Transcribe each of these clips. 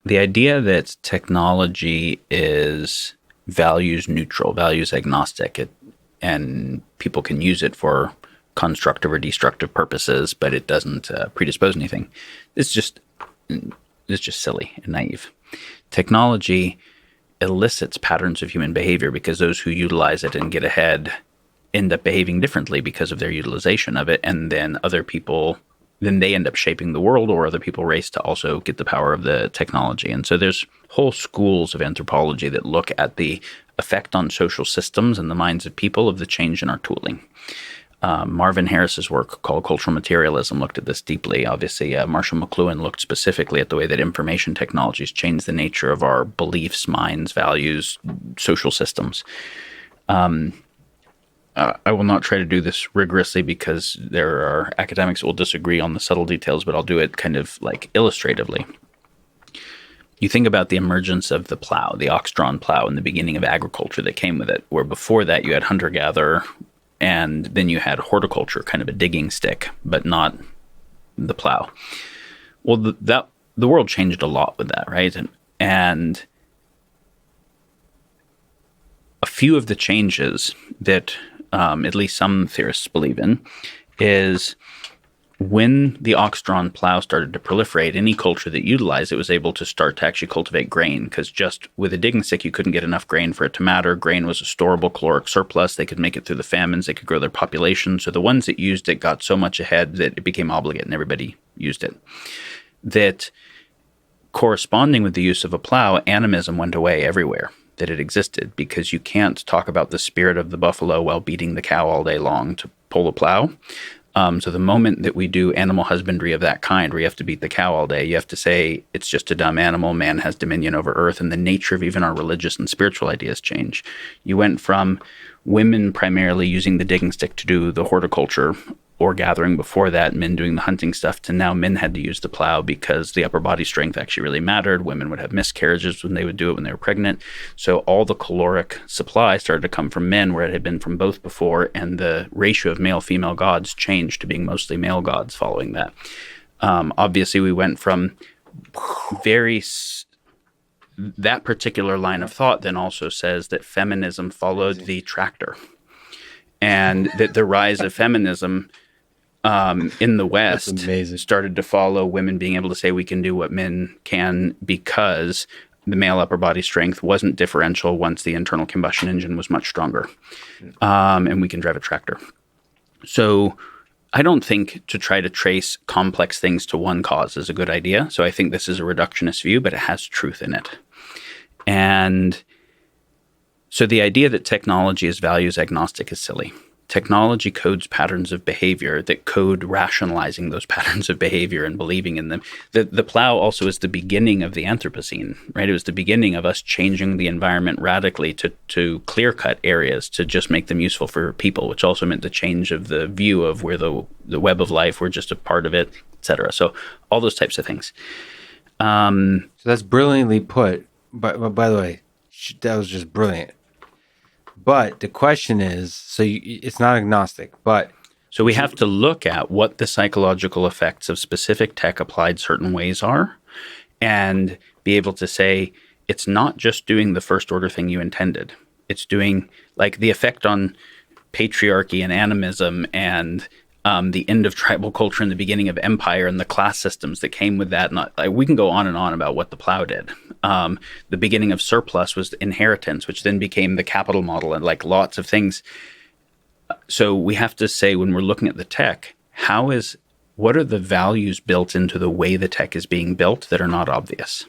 The idea that technology is values neutral, values agnostic, and people can use it for constructive or destructive purposes, but it doesn't predispose anything. It's just silly and naive. Technology elicits patterns of human behavior because those who utilize it and get ahead end up behaving differently because of their utilization of it, and then other people, then they end up shaping the world, or other people race to also get the power of the technology. And so there's whole schools of anthropology that look at the effect on social systems and the minds of people of the change in our tooling. Marvin Harris's work called Cultural Materialism looked at this deeply. Obviously, Marshall McLuhan looked specifically at the way that information technologies change the nature of our beliefs, minds, values, social systems. I will not try to do this rigorously because there are academics who will disagree on the subtle details, but I'll do it kind of like illustratively. You think about the emergence of the plow, the ox-drawn plow, and the beginning of agriculture that came with it, where before that you had hunter-gatherer, and then you had horticulture, kind of a digging stick, but not the plow. Well, the world changed a lot with that, right? And a few of the changes that at least some theorists believe in is when the ox-drawn plow started to proliferate, any culture that utilized it was able to start to actually cultivate grain, because just with a digging stick, you couldn't get enough grain for it to matter. Grain was a storable caloric surplus. They could make it through the famines. They could grow their population. So the ones that used it got so much ahead that it became obligate and everybody used it. That corresponding with the use of a plow, animism went away everywhere that it existed, because you can't talk about the spirit of the buffalo while beating the cow all day long to pull a plow. So the moment that we do animal husbandry of that kind, where you have to beat the cow all day, you have to say it's just a dumb animal, man has dominion over earth, and the nature of even our religious and spiritual ideas change. You went from women primarily using the digging stick to do the horticulture or gathering before that, men doing the hunting stuff, to now men had to use the plow because the upper body strength actually really mattered. Women would have miscarriages when they would do it when they were pregnant. So all the caloric supply started to come from men, where it had been from both before, and the ratio of male-female gods changed to being mostly male gods following that. Obviously, we went from that particular line of thought then also says that feminism followed the tractor, and that the rise of feminism in the West started to follow women being able to say we can do what men can, because the male upper body strength wasn't differential once the internal combustion engine was much stronger, and we can drive a tractor. So I don't think to try to trace complex things to one cause is a good idea. So I think this is a reductionist view, but it has truth in it. And so the idea that technology is values agnostic is silly. Technology codes patterns of behavior that code rationalizing those patterns of behavior and believing in them. The plow also is the beginning of the Anthropocene, right? It was the beginning of us changing the environment radically to clear-cut areas to just make them useful for people, which also meant the change of the view of where the web of life, we're just a part of it, etc. So all those types of things. So that's brilliantly put. But by the way, that was just brilliant. But the question is, it's not agnostic, but... So we have to look at what the psychological effects of specific tech applied certain ways are, and be able to say, it's not just doing the first order thing you intended. It's doing, like, the effect on patriarchy and animism and the end of tribal culture and the beginning of empire and the class systems that came with that. We can go on and on about what the plow did. The beginning of surplus was inheritance, which then became the capital model, and like lots of things. So we have to say, when we're looking at the tech, what are the values built into the way the tech is being built that are not obvious?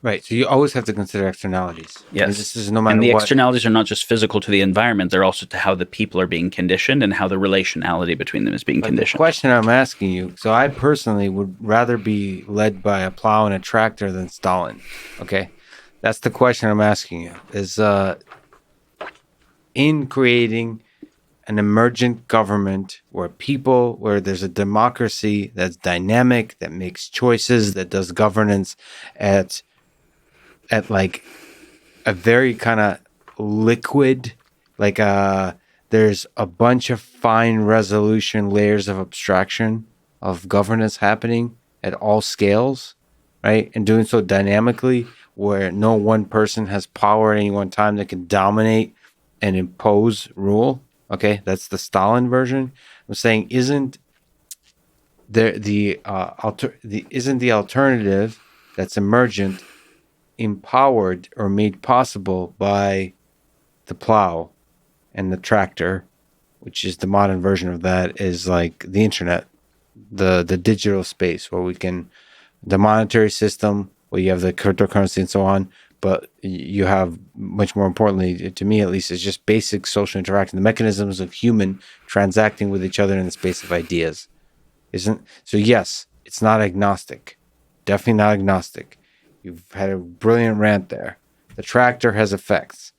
Right. So you always have to consider externalities. Yes. This is no matter and the what. Externalities are not just physical to the environment, they're also to how the people are being conditioned and how the relationality between them is being conditioned. The question I'm asking you, so I personally would rather be led by a plow and a tractor than Stalin. Okay? That's the question I'm asking you. Is in creating an emergent government where there's a democracy that's dynamic, that makes choices, that does governance at like a very kind of liquid, like there's a bunch of fine resolution layers of abstraction of governance happening at all scales. right? And doing so dynamically, where no one person has power at any one time that can dominate and impose rule. Okay, that's the Stalin version. I'm saying, isn't the alternative that's emergent empowered or made possible by the plow and the tractor, which is the modern version of that, is like the internet, the digital space where we can, the monetary system where you have the cryptocurrency and so on, but you have, much more importantly to me at least, is just basic social interaction, the mechanisms of human transacting with each other in the space of ideas. Isn't so? Yes, it's not agnostic. Definitely not agnostic. You've had a brilliant rant there. The tractor has effects,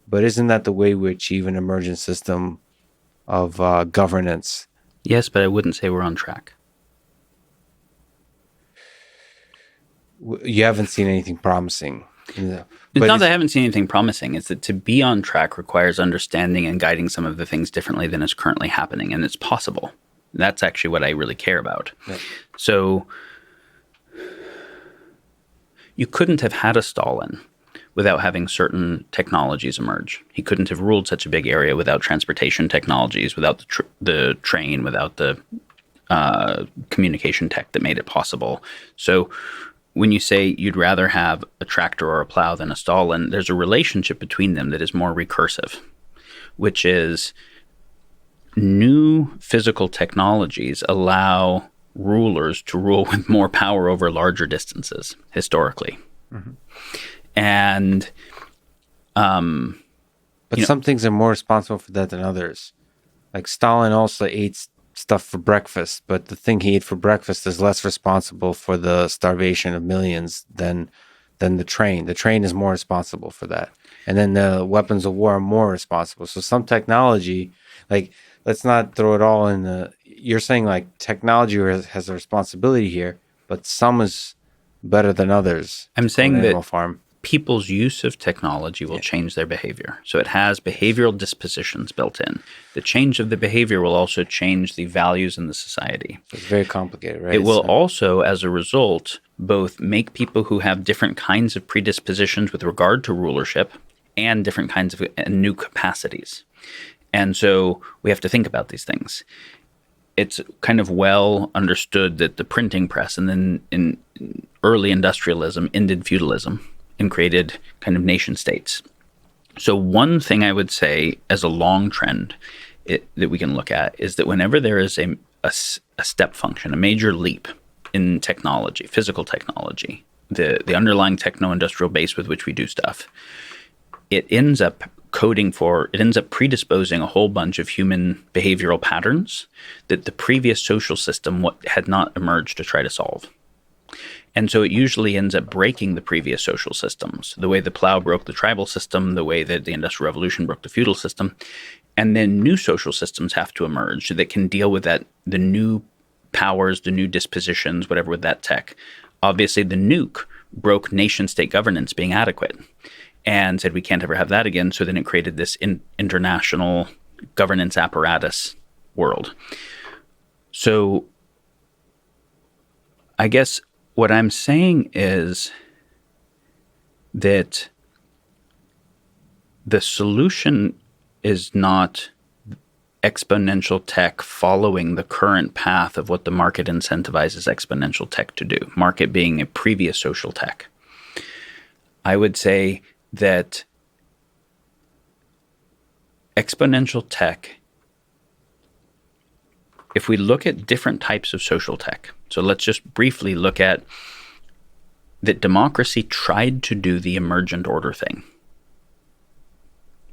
but isn't that the way we achieve an emergent system of governance? Yes, but I wouldn't say we're on track. You haven't seen anything promising. It's not that I haven't seen anything promising. It's that to be on track requires understanding and guiding some of the things differently than is currently happening, and it's possible. That's actually what I really care about. Right. So you couldn't have had a Stalin without having certain technologies emerge. He couldn't have ruled such a big area without transportation technologies, without the train, without the communication tech that made it possible. So when you say you'd rather have a tractor or a plow than a Stalin, there's a relationship between them that is more recursive, which is new physical technologies allow rulers to rule with more power over larger distances historically. Mm-hmm. And but some things are more responsible for that than others. Like Stalin also ate stuff for breakfast, but the thing he ate for breakfast is less responsible for the starvation of millions than the train. The train is more responsible for that. And then the weapons of war are more responsible. So some technology, like, let's not throw it all in the, you're saying like technology has a responsibility here, but some is better than others. I'm saying that people's use of technology will change their behavior. So it has behavioral dispositions built in. The change of the behavior will also change the values in the society. It's very complicated, right? It will also, as a result, both make people who have different kinds of predispositions with regard to rulership and different kinds of new capacities. And so we have to think about these things. It's kind of well understood that the printing press and then in early industrialism ended feudalism and created kind of nation states. So one thing I would say as a long trend that we can look at is that whenever there is a step function, a major leap in technology, physical technology, the underlying techno-industrial base with which we do stuff, it ends up predisposing a whole bunch of human behavioral patterns that the previous social system had not emerged to try to solve. And so it usually ends up breaking the previous social systems, the way the plow broke the tribal system, the way that the Industrial Revolution broke the feudal system. And then new social systems have to emerge that can deal with that, the new powers, the new dispositions, whatever with that tech. Obviously, the nuke broke nation-state governance being adequate and said we can't ever have that again. So then it created this international governance apparatus world. So I guess what I'm saying is that the solution is not exponential tech following the current path of what the market incentivizes exponential tech to do, market being a previous social tech. I would say that exponential tech, if we look at different types of social tech, so let's just briefly look at that democracy tried to do the emergent order thing,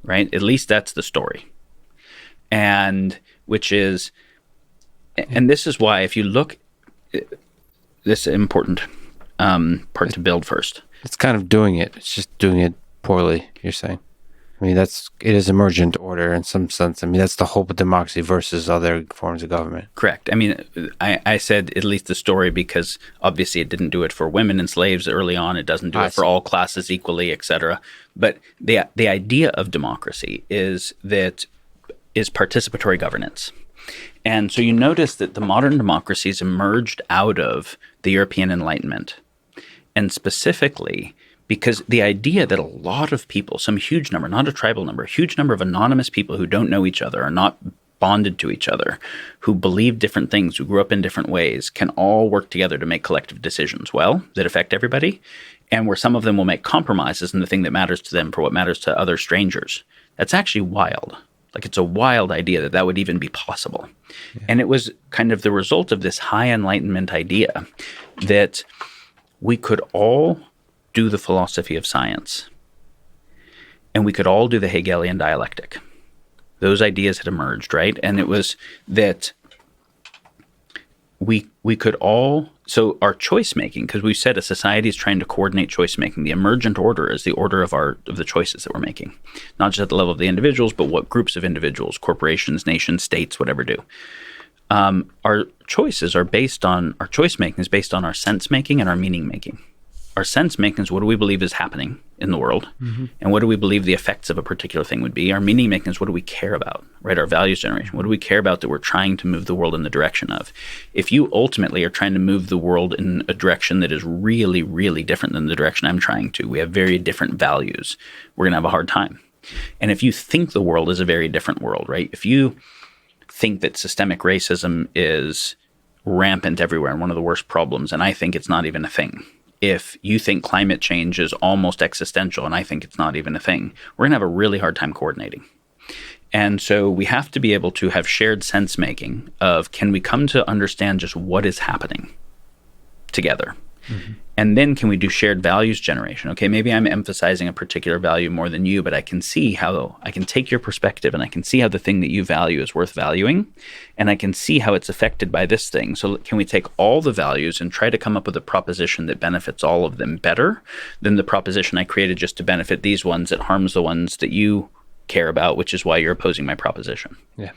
right? At least that's the story. And which is, and this is why if you look, this is important part to build first. It's kind of doing it. It's just doing it poorly, you're saying. I mean, it is emergent order in some sense. I mean, that's the hope of democracy versus other forms of government. Correct. I mean, I said at least the story because obviously it didn't do it for women and slaves early on. It doesn't do it for all classes equally, etc. But the idea of democracy is participatory governance. And so you notice that the modern democracies emerged out of the European Enlightenment. And specifically, because the idea that a lot of people, some huge number, not a tribal number, a huge number of anonymous people who don't know each other, are not bonded to each other, who believe different things, who grew up in different ways, can all work together to make collective decisions, that affect everybody, and where some of them will make compromises in the thing that matters to them for what matters to other strangers. That's actually wild. Like, it's a wild idea that that would even be possible. Yeah. And it was kind of the result of this high Enlightenment idea that we could all do the philosophy of science, and we could all do the Hegelian dialectic. Those ideas had emerged, right? And it was that we could all, so our choice making, because we said a society is trying to coordinate choice making. The emergent order is the order of the choices that we're making, not just at the level of the individuals, but what groups of individuals, corporations, nations, states, whatever do. Our choices are based on, our choice making is based on our sense making and our meaning making. Our sense making is what do we believe is happening in the world, and what do we believe the effects of a particular thing would be. Our meaning making is what do we care about, right? Our values generation. What do we care about that we're trying to move the world in the direction of? If you ultimately are trying to move the world in a direction that is really, really different than the direction I'm trying to, we have very different values, we're going to have a hard time. And if you think the world is a very different world, right? If you think that systemic racism is rampant everywhere and one of the worst problems, and I think it's not even a thing. If you think climate change is almost existential and I think it's not even a thing, we're going to have a really hard time coordinating. And so we have to be able to have shared sense making of, can we come to understand just what is happening together? And then can we do shared values generation? Okay, maybe I'm emphasizing a particular value more than you, but I can see how I can take your perspective and I can see how the thing that you value is worth valuing, and I can see how it's affected by this thing. So can we take all the values and try to come up with a proposition that benefits all of them better than the proposition I created just to benefit these ones that harms the ones that you care about, which is why you're opposing my proposition. Yeah.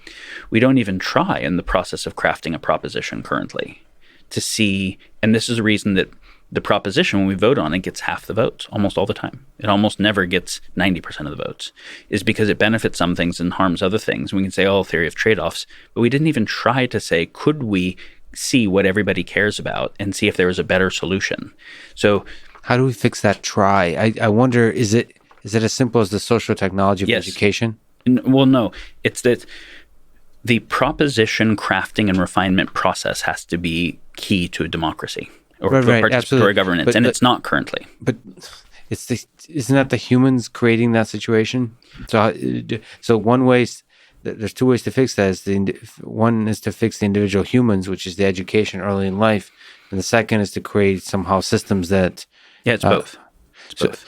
We don't even try in the process of crafting a proposition currently to see, and this is a reason that the proposition, when we vote on it, gets half the votes almost all the time. It almost never gets 90% of the votes, is because it benefits some things and harms other things. We can say, oh, theory of trade-offs, but we didn't even try to say, could we see what everybody cares about and see if there was a better solution? So how do we fix that try? I wonder, is it as simple as the social technology of education? Well, no. It's that the proposition crafting and refinement process has to be key to a democracy. Or participatory governance, and it's not currently. But isn't that the humans creating that situation? So one way, there's two ways to fix that. One is to fix the individual humans, which is the education early in life, and the second is to create somehow systems that. Yeah, it's both.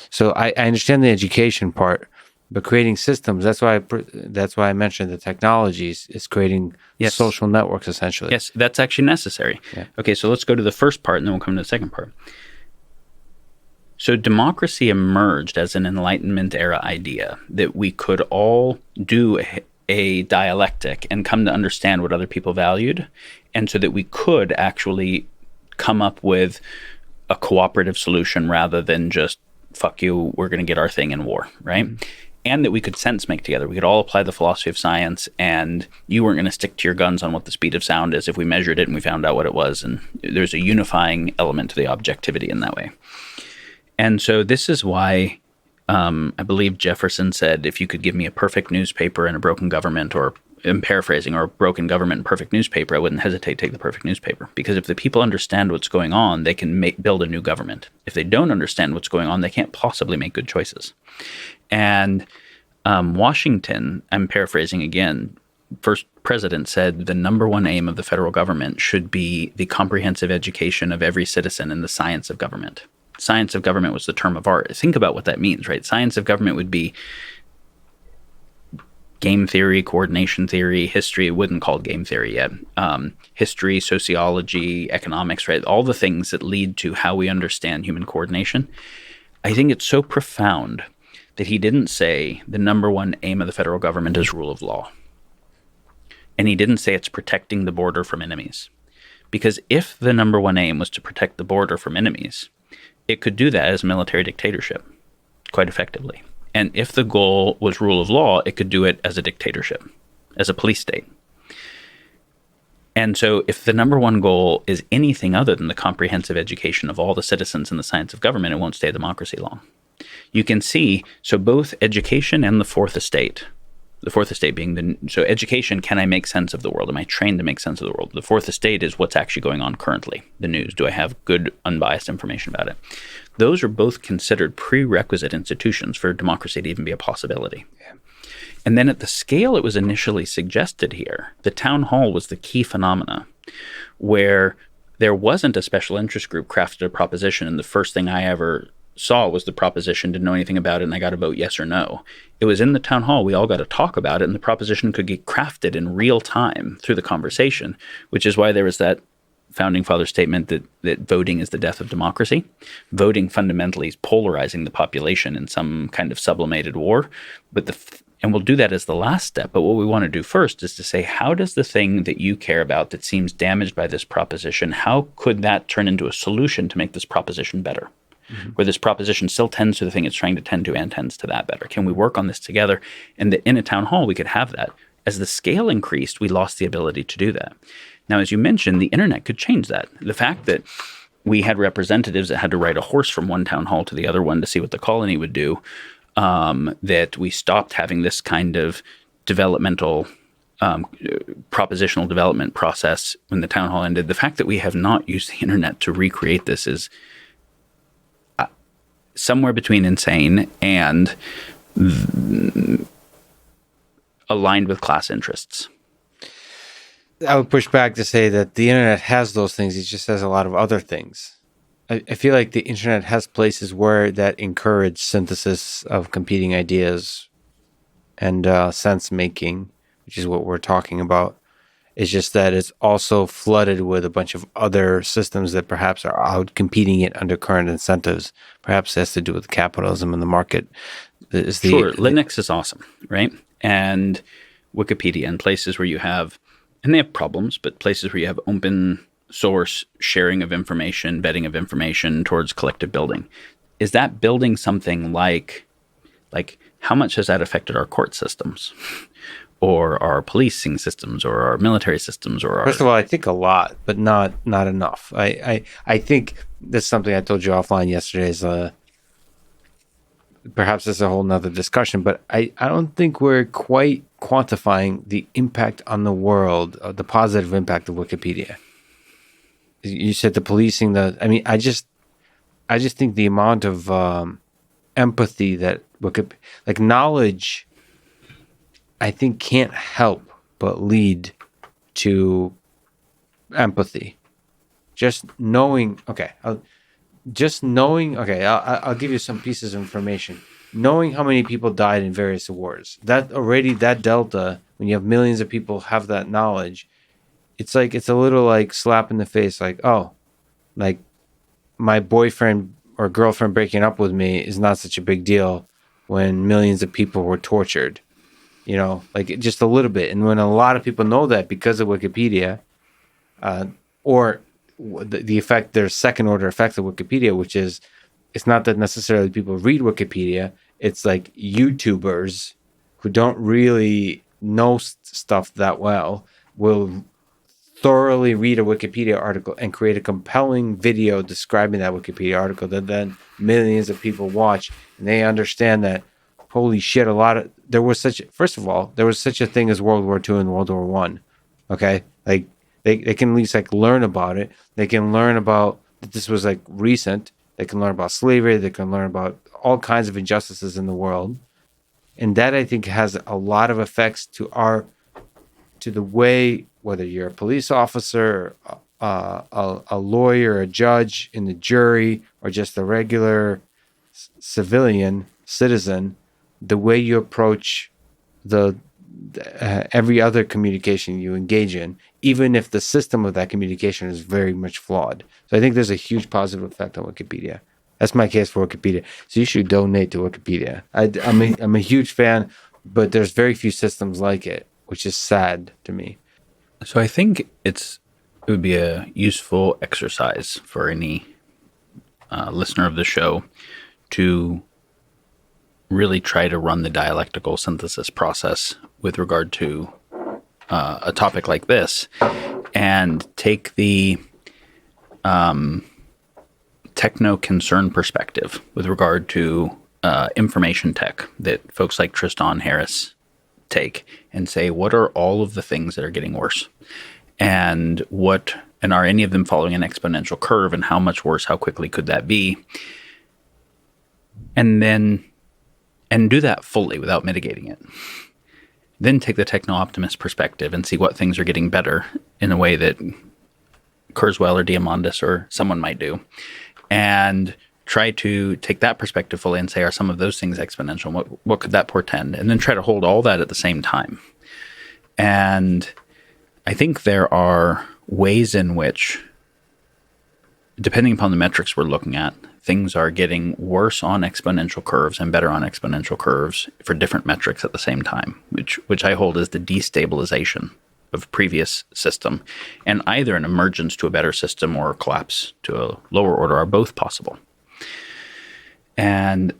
So I understand the education part, but creating systems, that's why I mentioned the technologies is creating social networks, essentially. Yes, that's actually necessary. Yeah. Okay, so let's go to the first part, and then we'll come to the second part. So democracy emerged as an Enlightenment era idea that we could all do a dialectic and come to understand what other people valued, and so that we could actually come up with a cooperative solution rather than just, fuck you, we're going to get our thing in war, right? Mm-hmm. And that we could sense make together. We could all apply the philosophy of science, and you weren't going to stick to your guns on what the speed of sound is if we measured it and we found out what it was. And there's a unifying element to the objectivity in that way. And so this is why I believe Jefferson said, if you could give me a perfect newspaper and a broken government, or I'm paraphrasing, or a broken government and perfect newspaper, I wouldn't hesitate to take the perfect newspaper. Because if the people understand what's going on, they can build a new government. If they don't understand what's going on, they can't possibly make good choices. And Washington, I'm paraphrasing again, first president said the number one aim of the federal government should be the comprehensive education of every citizen in the science of government. Science of government was the term of art. Think about what that means, right? Science of government would be game theory, coordination theory, history. It wasn't called game theory yet. History, sociology, economics, right? All the things that lead to how we understand human coordination. I think it's so profound that he didn't say the number one aim of the federal government is rule of law. And he didn't say it's protecting the border from enemies. Because if the number one aim was to protect the border from enemies, it could do that as a military dictatorship quite effectively. And if the goal was rule of law, it could do it as a dictatorship, as a police state. And so if the number one goal is anything other than the comprehensive education of all the citizens in the science of government, it won't stay a democracy long. You can see, so both education and the fourth estate being so education, can I make sense of the world? Am I trained to make sense of the world? The fourth estate is what's actually going on currently, the news. Do I have good, unbiased information about it? Those are both considered prerequisite institutions for democracy to even be a possibility. Yeah. And then at the scale it was initially suggested here, the town hall was the key phenomena where there wasn't a special interest group crafted a proposition, and the first thing I ever saw was the proposition, didn't know anything about it, and I got to vote yes or no. It was in the town hall. We all got to talk about it, and the proposition could get crafted in real time through the conversation, which is why there was that founding father statement that voting is the death of democracy. Voting fundamentally is polarizing the population in some kind of sublimated war. And we'll do that as the last step. But what we want to do first is to say, how does the thing that you care about that seems damaged by this proposition, how could that turn into a solution to make this proposition better? Where this proposition still tends to the thing it's trying to tend to and tends to that better. Can we work on this together? And in a town hall, we could have that. As the scale increased, we lost the ability to do that. Now, as you mentioned, the internet could change that. The fact that we had representatives that had to ride a horse from one town hall to the other one to see what the colony would do, that we stopped having this kind of developmental propositional development process when the town hall ended. The fact that we have not used the internet to recreate this is somewhere between insane and aligned with class interests. I would push back to say that the internet has those things. It just has a lot of other things. I feel like the internet has places where that encourage synthesis of competing ideas and sense making, which is what we're talking about. It's just that it's also flooded with a bunch of other systems that perhaps are out competing it under current incentives. Perhaps it has to do with capitalism and the market. Sure, Linux is awesome, right? And Wikipedia and places where you have, and they have problems, but places where you have open source sharing of information, vetting of information towards collective building. Is that building something like how much has that affected our court systems or our policing systems or our military systems or First of all, I think a lot, but not enough. I think this is something I told you offline yesterday is perhaps it's a whole nother discussion, but I don't think we're quite quantifying the impact on the world, the positive impact of Wikipedia. You said the policing, I just think the amount of empathy that knowledge, I think, can't help but lead to empathy. Just knowing, I'll give you some pieces of information. Knowing how many people died in various wars, that delta, when you have millions of people have that knowledge, it's a little slap in the face, my boyfriend or girlfriend breaking up with me is not such a big deal when millions of people were tortured, just a little bit. And when a lot of people know that because of Wikipedia, or the effect, there's second order effects of Wikipedia, which is, it's not that necessarily people read Wikipedia. It's like YouTubers who don't really know stuff that well will thoroughly read a Wikipedia article and create a compelling video describing that Wikipedia article that then millions of people watch, and they understand that, holy shit, there was such a thing as World War II and World War One. Okay? They can at least learn about it. They can learn about that this was recent. They can learn about slavery. They can learn about all kinds of injustices in the world. And that, I think, has a lot of effects to the way, whether you're a police officer, a lawyer, a judge in the jury, or just a regular citizen, the way you approach every other communication you engage in, even if the system of that communication is very much flawed. So I think there's a huge positive effect on Wikipedia. That's my case for Wikipedia. So you should donate to Wikipedia. I'm a huge fan, but there's very few systems like it, which is sad to me. So I think it would be a useful exercise for any listener of the show to really try to run the dialectical synthesis process with regard to a topic like this, and take the techno-concern perspective with regard to information tech that folks like Tristan Harris take and say, what are all of the things that are getting worse? And are any of them following an exponential curve, and how much worse, how quickly could that be? And do that fully without mitigating it. Then take the techno-optimist perspective and see what things are getting better in a way that Kurzweil or Diamandis or someone might do. And try to take that perspective fully and say, are some of those things exponential? What could that portend? And then try to hold all that at the same time. And I think there are ways in which, depending upon the metrics we're looking at, things are getting worse on exponential curves and better on exponential curves for different metrics at the same time, which I hold as the destabilization of previous system. And either an emergence to a better system or a collapse to a lower order are both possible. And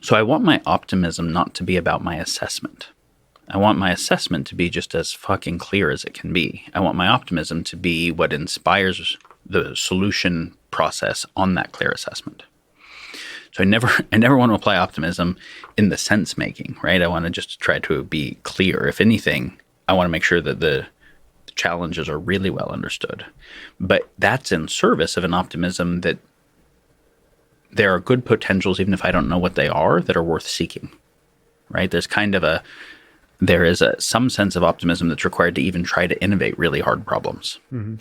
so I want my optimism not to be about my assessment. I want my assessment to be just as fucking clear as it can be. I want my optimism to be what inspires the solution process on that clear assessment. So I never want to apply optimism in the sense making, right? I want to just try to be clear. If anything, I want to make sure that the challenges are really well understood. But that's in service of an optimism that there are good potentials, even if I don't know what they are, that are worth seeking, right? There is some sense of optimism that's required to even try to innovate really hard problems. Mm-hmm.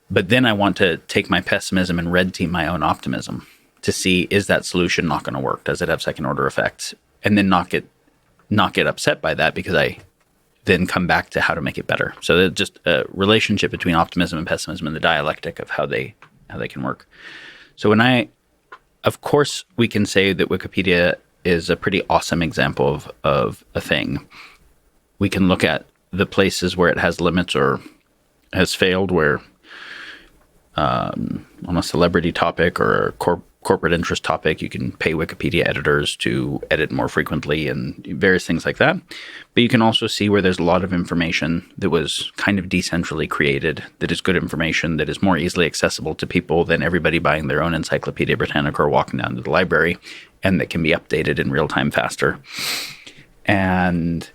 But then I want to take my pessimism and red team my own optimism to see, is that solution not going to work? Does it have second order effects? And then not get upset by that, because I then come back to how to make it better. So just a relationship between optimism and pessimism and the dialectic of how they can work. So of course, we can say that Wikipedia is a pretty awesome example of a thing. We can look at the places where it has limits or has failed, where on a celebrity topic or a corporate interest topic, you can pay Wikipedia editors to edit more frequently and various things like that. But you can also see where there's a lot of information that was kind of decentrally created, that is good information, that is more easily accessible to people than everybody buying their own Encyclopedia Britannica or walking down to the library, and that can be updated in real time faster. And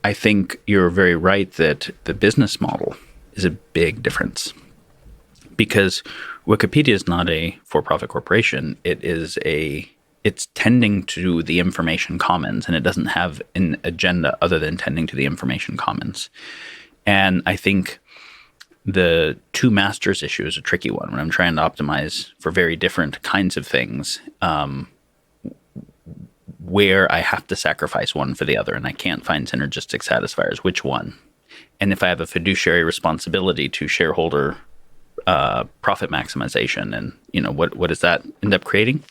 I think you're very right that the business model is a big difference, because Wikipedia is not a for-profit corporation. It's tending to the information commons, and it doesn't have an agenda other than tending to the information commons. And I think the two masters issue is a tricky one when I'm trying to optimize for very different kinds of things, where I have to sacrifice one for the other, and I can't find synergistic satisfiers. Which one? And if I have a fiduciary responsibility to shareholder profit maximization, and what does that end up creating?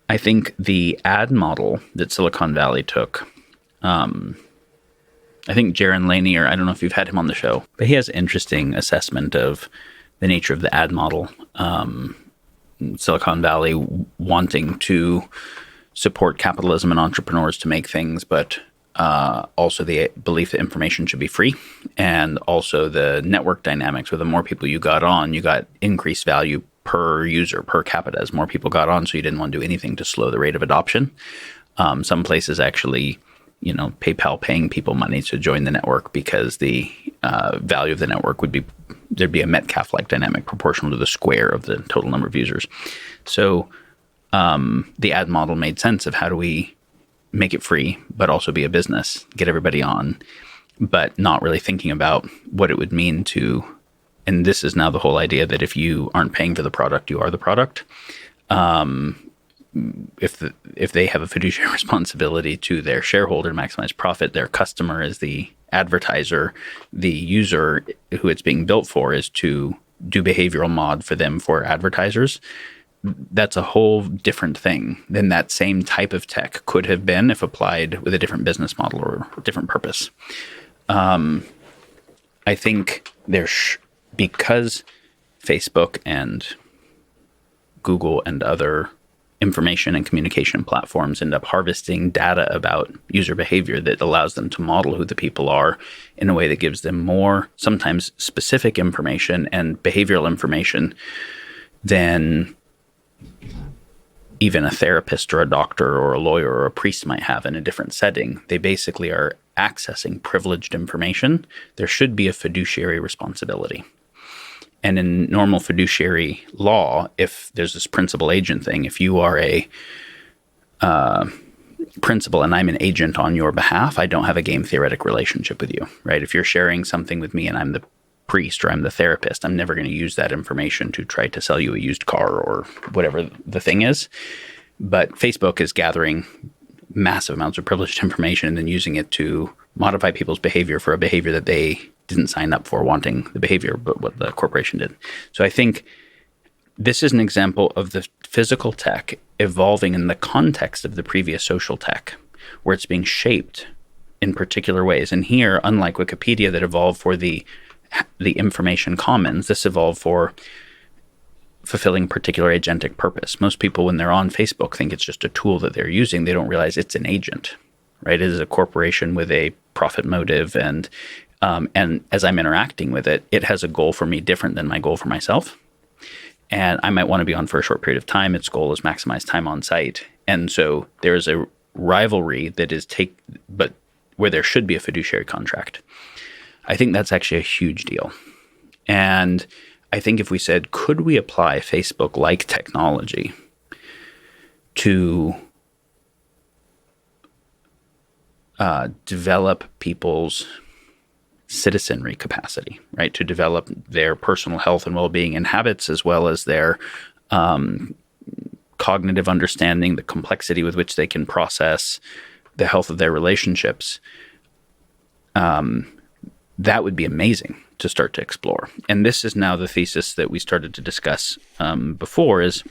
I think the ad model that Silicon Valley took, I think Jaron Laney, or I don't know if you've had him on the show, but he has an interesting assessment of the nature of the ad model. Silicon Valley wanting to support capitalism and entrepreneurs to make things, but also the belief that information should be free, and also the network dynamics, where the more people you got on, you got increased value per user, per capita, as more people got on, so you didn't want to do anything to slow the rate of adoption. Some places actually, PayPal paying people money to join the network because the value of the network there'd be a Metcalfe-like dynamic proportional to the square of the total number of users. So the ad model made sense of how do we make it free, but also be a business, get everybody on, but not really thinking about what it would mean to, and this is now the whole idea that if you aren't paying for the product, you are the product. If they have a fiduciary responsibility to their shareholder to maximize profit, their customer is the advertiser, the user who it's being built for is to do behavioral mod for them for advertisers. That's a whole different thing than that same type of tech could have been if applied with a different business model or a different purpose. I think because Facebook and Google and other information and communication platforms end up harvesting data about user behavior that allows them to model who the people are in a way that gives them more, sometimes specific information and behavioral information than even a therapist or a doctor or a lawyer or a priest might have in a different setting. They basically are accessing privileged information. There should be a fiduciary responsibility. And in normal fiduciary law, if there's this principal agent thing, if you are a principal and I'm an agent on your behalf, I don't have a game theoretic relationship with you, right? If you're sharing something with me and I'm the priest or I'm the therapist, I'm never going to use that information to try to sell you a used car or whatever the thing is. But Facebook is gathering massive amounts of privileged information and then using it to modify people's behavior for a behavior that they didn't sign up for wanting the behavior, but what the corporation did. So I think this is an example of the physical tech evolving in the context of the previous social tech, where it's being shaped in particular ways. And here, unlike Wikipedia that evolved for the information commons, this evolved for fulfilling particular agentic purpose. Most people, when they're on Facebook, think it's just a tool that they're using. They don't realize it's an agent, right? It is a corporation with a profit motive, and as I'm interacting with it, it has a goal for me different than my goal for myself. And I might want to be on for a short period of time. Its goal is maximize time on site. And so there's a rivalry that is but where there should be a fiduciary contract. I think that's actually a huge deal. And I think if we said, could we apply Facebook-like technology to develop people's citizenry capacity, right? To develop their personal health and well-being and habits, as well as their cognitive understanding, the complexity with which they can process the health of their relationships. That would be amazing to start to explore. And this is now the thesis that we started to discuss before, is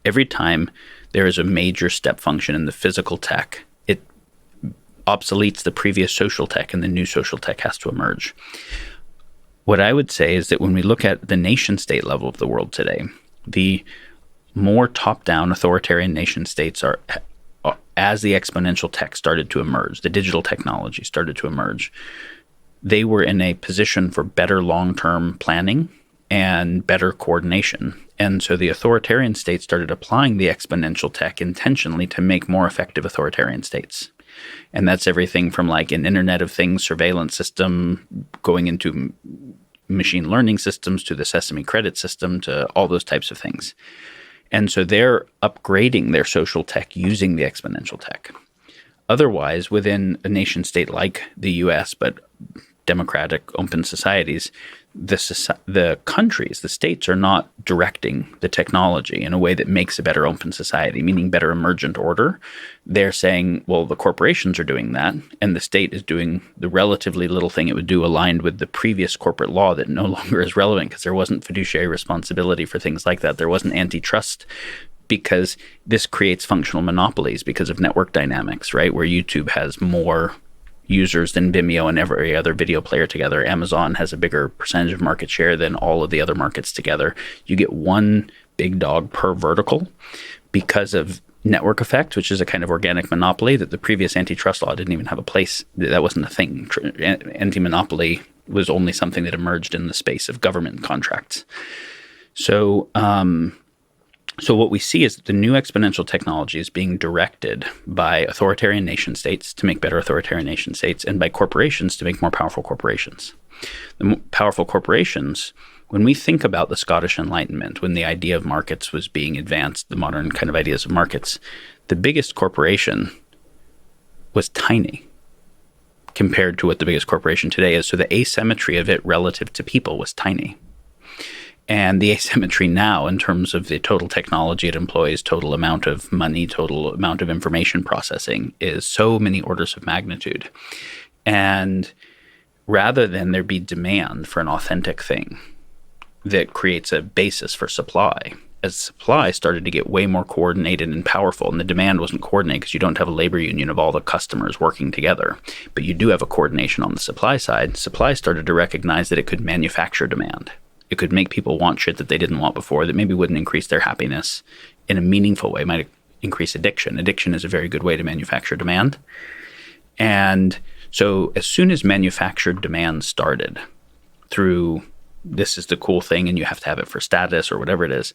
every time there is a major step function in the physical tech, it obsoletes the previous social tech and the new social tech has to emerge. What I would say is that when we look at the nation state level of the world today, the more top-down authoritarian nation states are, as the exponential tech started to emerge, the digital technology started to emerge, they were in a position for better long-term planning and better coordination. And so the authoritarian states started applying the exponential tech intentionally to make more effective authoritarian states. And that's everything from like an Internet of Things surveillance system going into machine learning systems to the Sesame credit system to all those types of things. And so they're upgrading their social tech using the exponential tech. Otherwise, within a nation state like the US, but democratic open societies, the countries, the states are not directing the technology in a way that makes a better open society, meaning better emergent order. They're saying, well, the corporations are doing that, and the state is doing the relatively little thing it would do aligned with the previous corporate law that no longer is relevant because there wasn't fiduciary responsibility for things like that. There wasn't antitrust because this creates functional monopolies because of network dynamics, right? Where YouTube has more users than Vimeo and every other video player together. Amazon has a bigger percentage of market share than all of the other markets together. You get one big dog per vertical because of network effect, which is a kind of organic monopoly that the previous antitrust law didn't even have a place. That wasn't a thing. Anti-monopoly was only something that emerged in the space of government contracts. So what we see is that the new exponential technology is being directed by authoritarian nation states to make better authoritarian nation states and by corporations to make more powerful corporations. The powerful corporations, when we think about the Scottish Enlightenment, when the idea of markets was being advanced, the modern kind of ideas of markets, the biggest corporation was tiny compared to what the biggest corporation today is. So the asymmetry of it relative to people was tiny. And the asymmetry now in terms of the total technology it employs, total amount of money, total amount of information processing is so many orders of magnitude. And rather than there be demand for an authentic thing that creates a basis for supply, as supply started to get way more coordinated and powerful, and the demand wasn't coordinated because you don't have a labor union of all the customers working together, but you do have a coordination on the supply side, supply started to recognize that it could manufacture demand. It could make people want shit that they didn't want before, that maybe wouldn't increase their happiness in a meaningful way might increase addiction. Addiction is a very good way to manufacture demand. And so as soon as manufactured demand started through this is the cool thing and you have to have it for status or whatever it is,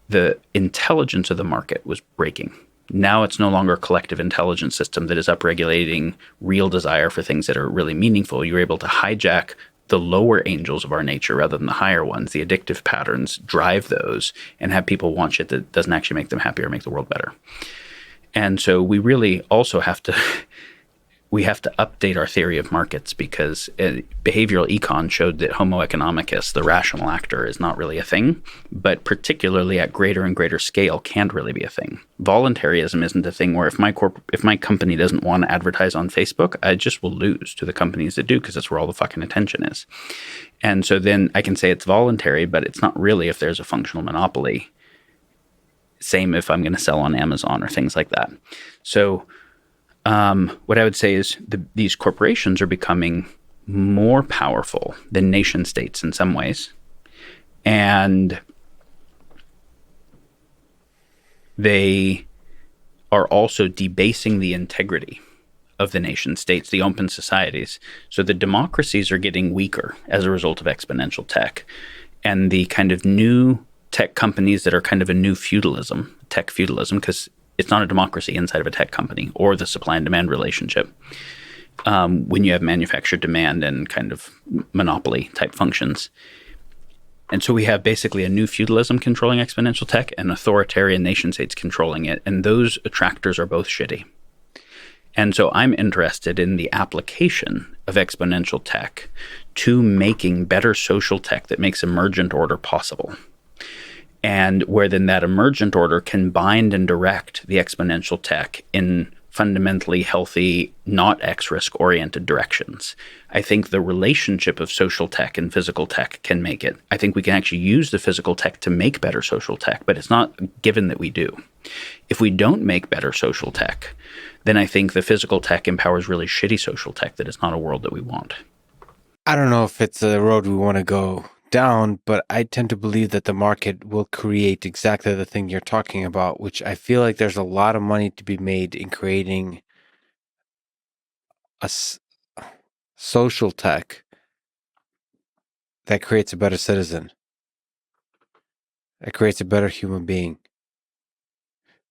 the intelligence of the market was breaking. Now it's no longer a collective intelligence system that is upregulating real desire for things that are really meaningful. You're able to hijack the lower angels of our nature rather than the higher ones. The addictive patterns drive those and have people want shit that doesn't actually make them happy or make the world better. And so we really also have to we have to update our theory of markets because behavioral econ showed that Homo economicus, the rational actor, is not really a thing, but particularly at greater and greater scale can't really be a thing. Voluntarism isn't a thing where if my company doesn't want to advertise on Facebook, I just will lose to the companies that do because that's where all the fucking attention is. And so then I can say it's voluntary, but it's not really if there's a functional monopoly. Same if I'm going to sell on Amazon or things like that. So what I would say is these corporations are becoming more powerful than nation states in some ways. And they are also debasing the integrity of the nation states, the open societies. So the democracies are getting weaker as a result of exponential tech. And the kind of new tech companies that are kind of a new feudalism, tech feudalism, because it's not a democracy inside of a tech company or the supply and demand relationship. When you have manufactured demand and kind of monopoly type functions. And so we have basically a new feudalism controlling exponential tech and authoritarian nation states controlling it. And those attractors are both shitty. And so I'm interested in the application of exponential tech to making better social tech that makes emergent order possible. And where then that emergent order can bind and direct the exponential tech in fundamentally healthy, not X-risk oriented directions. I think the relationship of social tech and physical tech can make it. I think we can actually use the physical tech to make better social tech, but it's not given that we do. If we don't make better social tech, then I think the physical tech empowers really shitty social tech that is not a world that we want. I don't know if it's a road we want to go down, but I tend to believe that the market will create exactly the thing you're talking about, which I feel like there's a lot of money to be made in creating a social tech that creates a better citizen, that creates a better human being.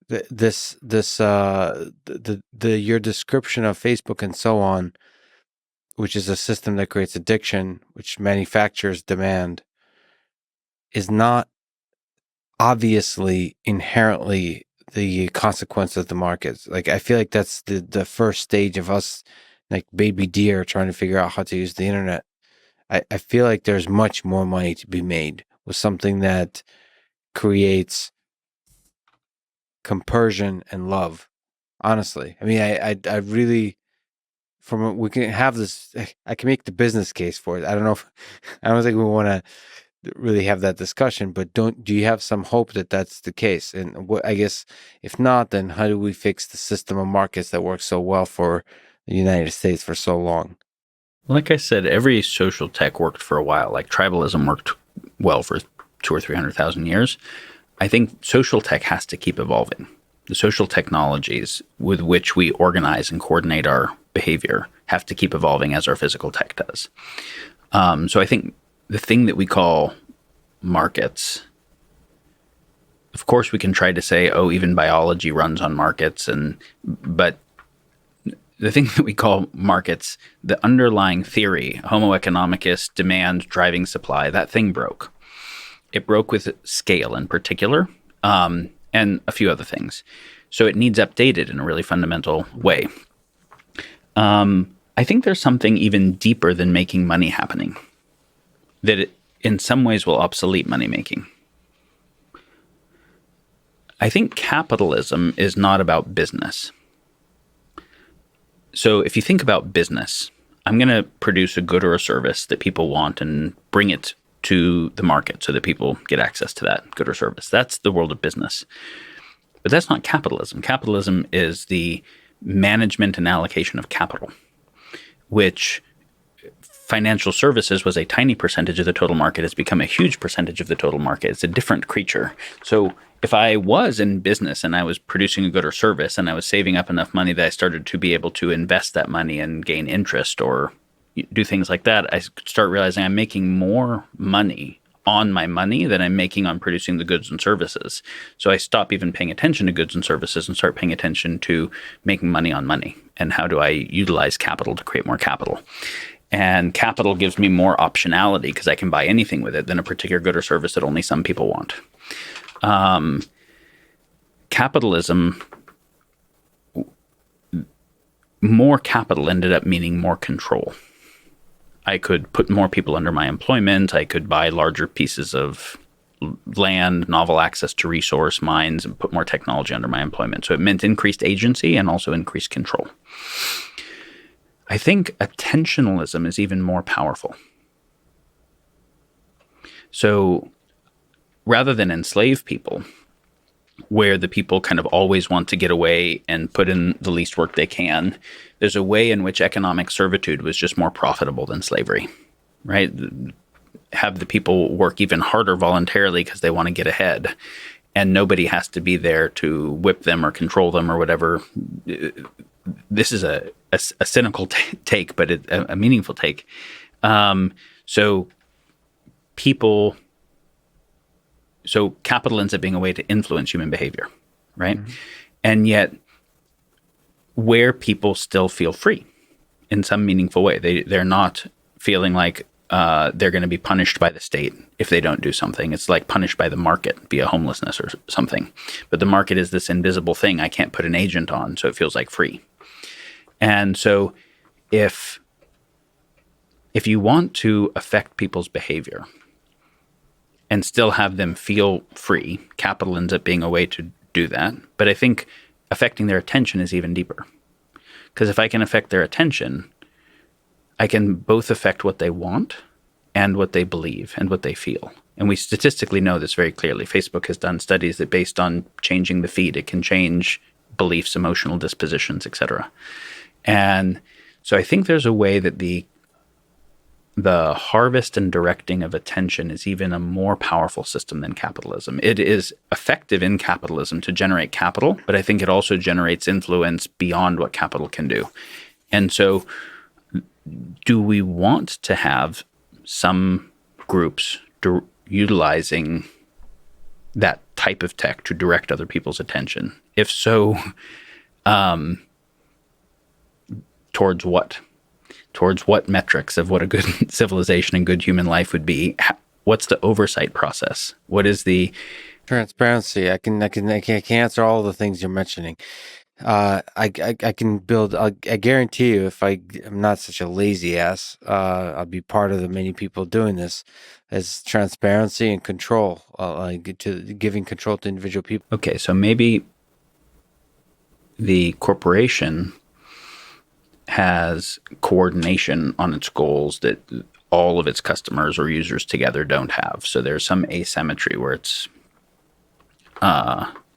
Your description of Facebook and so on, which is a system that creates addiction, which manufactures demand, is not obviously inherently the consequence of the markets. Like, I feel like that's the first stage of us, like baby deer, trying to figure out how to use the internet. I feel like there's much more money to be made with something that creates compersion and love. Honestly, I mean, I really, we can have this. I can make the business case for it. I don't think we want to really have that discussion, but do you have some hope that that's the case? And I guess if not, then how do we fix the system of markets that works so well for the United States for so long? Like I said, every social tech worked for a while. Like tribalism worked well for 200,000 or 300,000 years. I think social tech has to keep evolving. The social technologies with which we organize and coordinate our behavior have to keep evolving as our physical tech does. So I think the thing that we call markets, of course we can try to say, oh, even biology runs on markets, but the thing that we call markets, the underlying theory, Homo economicus, demand driving supply, that thing broke. It broke with scale in particular, and a few other things. So it needs updated in a really fundamental way. I think there's something even deeper than making money happening, that it in some ways will obsolete money making. I think capitalism is not about business. So if you think about business, I'm going to produce a good or a service that people want and bring it to the market so that people get access to that good or service. That's the world of business. But that's not capitalism. Capitalism is the management and allocation of capital, which financial services was a tiny percentage of the total market. It's become a huge percentage of the total market. It's a different creature. So if I was in business and I was producing a good or service and I was saving up enough money that I started to be able to invest that money and gain interest or do things like that, I start realizing I'm making more money on my money than I'm making on producing the goods and services. So I stop even paying attention to goods and services and start paying attention to making money on money and how do I utilize capital to create more capital. And capital gives me more optionality because I can buy anything with it than a particular good or service that only some people want. Capitalism, more capital ended up meaning more control. I could put more people under my employment. I could buy larger pieces of land, novel access to resource mines, and put more technology under my employment. So it meant increased agency and also increased control. I think attentionalism is even more powerful. So rather than enslave people, where the people kind of always want to get away and put in the least work they can, there's a way in which economic servitude was just more profitable than slavery, right? Have the people work even harder voluntarily because they want to get ahead, and nobody has to be there to whip them or control them or whatever. This is a cynical take, but a meaningful take. So capital ends up being a way to influence human behavior, right? Mm-hmm. And yet, where people still feel free in some meaningful way, they're not feeling like they're going to be punished by the state if they don't do something. It's like punished by the market via homelessness or something. But the market is this invisible thing I can't put an agent on, so it feels like free. And so, if you want to affect people's behavior and still have them feel free, capital ends up being a way to do that. But I think affecting their attention is even deeper. Because if I can affect their attention, I can both affect what they want and what they believe and what they feel. And we statistically know this very clearly. Facebook has done studies that based on changing the feed, it can change beliefs, emotional dispositions, etc. And so I think there's a way that the harvest and directing of attention is even a more powerful system than capitalism. It is effective in capitalism to generate capital, but I think it also generates influence beyond what capital can do. And so do we want to have some groups utilizing that type of tech to direct other people's attention? If so, towards what? Towards what metrics of what a good civilization and good human life would be? What's the oversight process? What is the transparency? I can answer all the things you're mentioning. I can build. I guarantee you, if I'm not such a lazy ass, I'll be part of the many people doing this. As transparency and control, giving control to individual people. Okay, so maybe the corporation has coordination on its goals that all of its customers or users together don't have. So there's some asymmetry where it's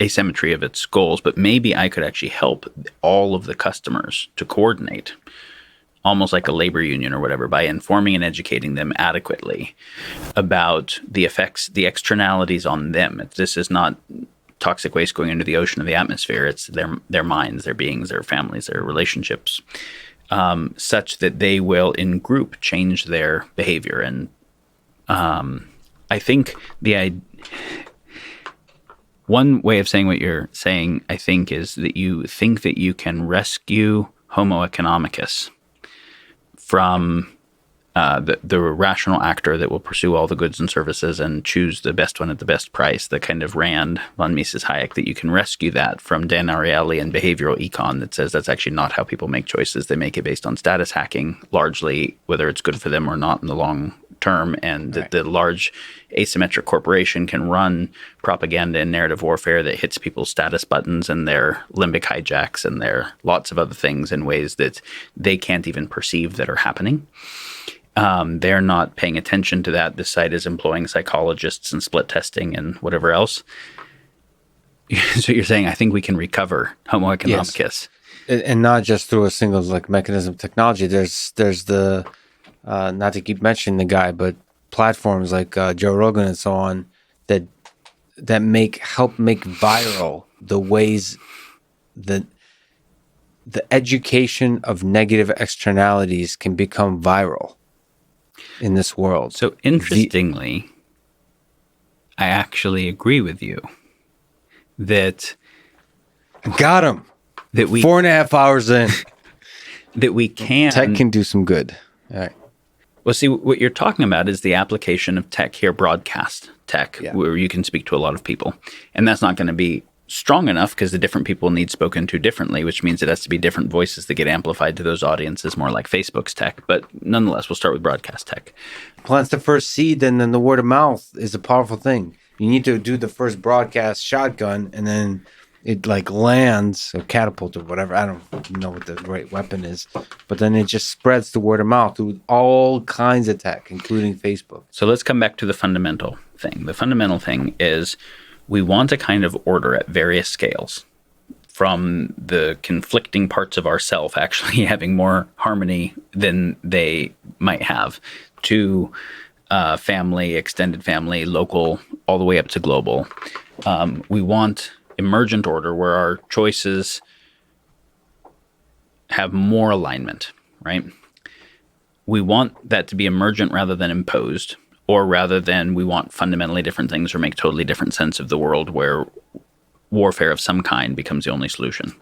asymmetry of its goals, but maybe I could actually help all of the customers to coordinate, almost like a labor union or whatever, by informing and educating them adequately about the effects, the externalities on them. This is not toxic waste going into the ocean or the atmosphere. It's their minds, their beings, their families, their relationships, such that they will, in group, change their behavior. And I think one way of saying what you're saying, I think, is that you think that you can rescue Homo economicus from the rational actor that will pursue all the goods and services and choose the best one at the best price, the kind of Rand von Mises Hayek, that you can rescue that from Dan Ariely and behavioral econ that says that's actually not how people make choices. They make it based on status hacking, largely, whether it's good for them or not in the long term, and that the large asymmetric corporation can run propaganda and narrative warfare that hits people's status buttons and their limbic hijacks and their lots of other things in ways that they can't even perceive that are happening. They're not paying attention to that. This site is employing psychologists and split testing and whatever else. So you're saying, I think we can recover Homo economicus. Yes. And not just through a single mechanism technology. There's the not to keep mentioning the guy, but platforms like Joe Rogan and so on that that help make viral the ways that the education of negative externalities can become viral in this world. So interestingly, I actually agree with you that got him. That we 4.5 hours in. That we can Tech can do some good. All right. Well, see, what you're talking about is the application of tech here, broadcast tech, where you can speak to a lot of people. And that's not going to be strong enough because the different people need spoken to differently, which means it has to be different voices that get amplified to those audiences, more like Facebook's tech. But nonetheless, we'll start with broadcast tech. Plants the first seed, and then the word of mouth is a powerful thing. You need to do the first broadcast shotgun, and then it like lands or catapult or whatever. I don't know what the right weapon is, but then it just spreads the word of mouth through all kinds of tech, including Facebook. So let's come back to the fundamental thing. The fundamental thing is we want a kind of order at various scales, from the conflicting parts of ourself actually having more harmony than they might have, to family, extended family, local, all the way up to global. We want emergent order where our choices have more alignment, right? We want that to be emergent rather than imposed, or rather than we want fundamentally different things or make totally different sense of the world where warfare of some kind becomes the only solution.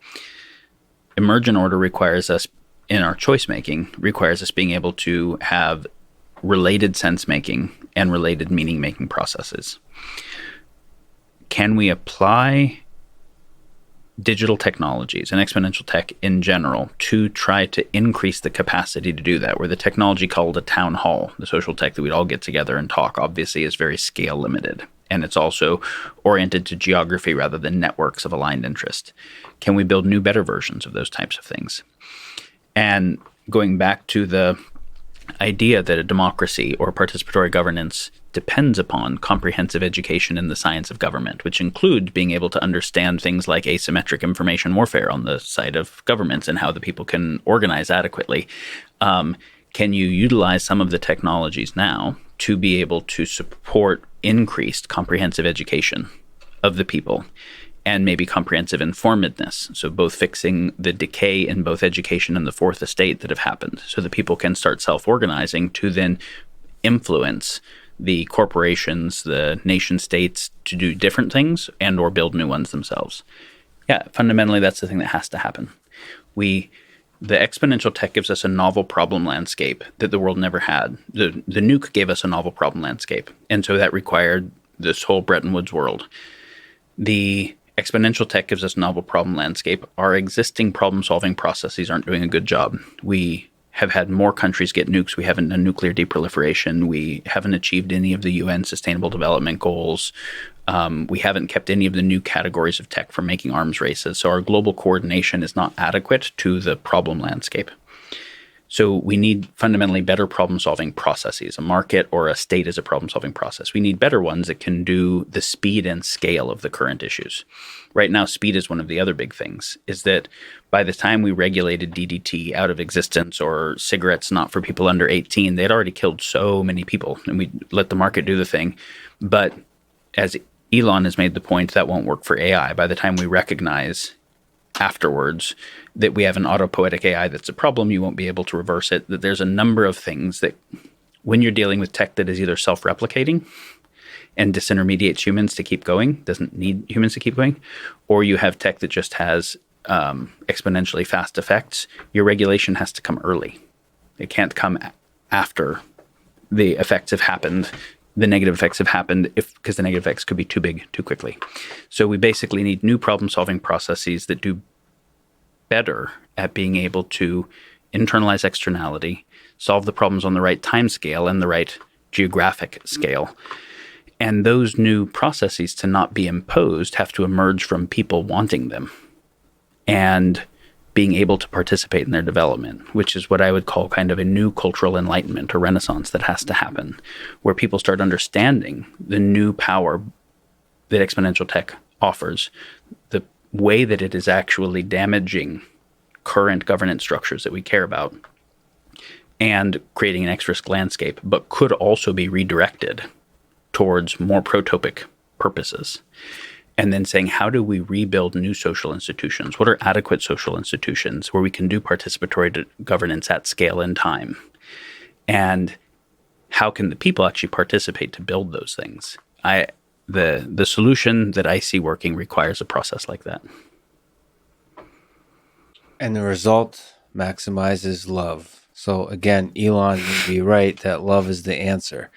Emergent order requires us, in our choice making, requires us being able to have related sense making and related meaning making processes. Can we apply digital technologies and exponential tech in general to try to increase the capacity to do that, where the technology called a town hall, the social tech that we'd all get together and talk, obviously is very scale limited. And it's also oriented to geography rather than networks of aligned interest. Can we build new, better versions of those types of things? And going back to the idea that a democracy or participatory governance depends upon comprehensive education in the science of government, which includes being able to understand things like asymmetric information warfare on the side of governments and how the people can organize adequately. Can you utilize some of the technologies now to be able to support increased comprehensive education of the people and maybe comprehensive informedness? So both fixing the decay in both education and the fourth estate that have happened so that people can start self-organizing to then influence the corporations, the nation states to do different things and or build new ones themselves. Yeah, fundamentally, that's the thing that has to happen. The exponential tech gives us a novel problem landscape that the world never had. The nuke gave us a novel problem landscape, and so that required this whole Bretton Woods world. The exponential tech gives us a novel problem landscape. Our existing problem-solving processes aren't doing a good job. We have had more countries get nukes. We haven't done nuclear deproliferation. We haven't achieved any of the UN Sustainable Development Goals. We haven't kept any of the new categories of tech from making arms races. So our global coordination is not adequate to the problem landscape. So we need fundamentally better problem-solving processes. A market or a state is a problem-solving process. We need better ones that can do the speed and scale of the current issues. Right now, speed is one of the other big things, is that by the time we regulated DDT out of existence or cigarettes not for people under 18, they'd already killed so many people, and we let the market do the thing. But as Elon has made the point, that won't work for AI. By the time we recognize afterwards that we have an autopoetic AI that's a problem, you won't be able to reverse it, that there's a number of things that when you're dealing with tech that is either self-replicating and disintermediates humans to keep going, doesn't need humans to keep going, or you have tech that just has exponentially fast effects, your regulation has to come early. It can't come after the effects have happened. The negative effects have happened because the negative effects could be too big too quickly. So we basically need new problem-solving processes that do better at being able to internalize externality, solve the problems on the right time scale and the right geographic scale. And those new processes, to not be imposed, have to emerge from people wanting them and being able to participate in their development, which is what I would call kind of a new cultural enlightenment or renaissance that has to happen, where people start understanding the new power that exponential tech offers, the way that it is actually damaging current governance structures that we care about and creating an X-risk landscape, but could also be redirected towards more protopic purposes. And then saying, how do we rebuild new social institutions? What are adequate social institutions where we can do participatory governance at scale and time? And how can the people actually participate to build those things? The solution that I see working requires a process like that. And the result maximizes love. So again, Elon may be right that love is the answer.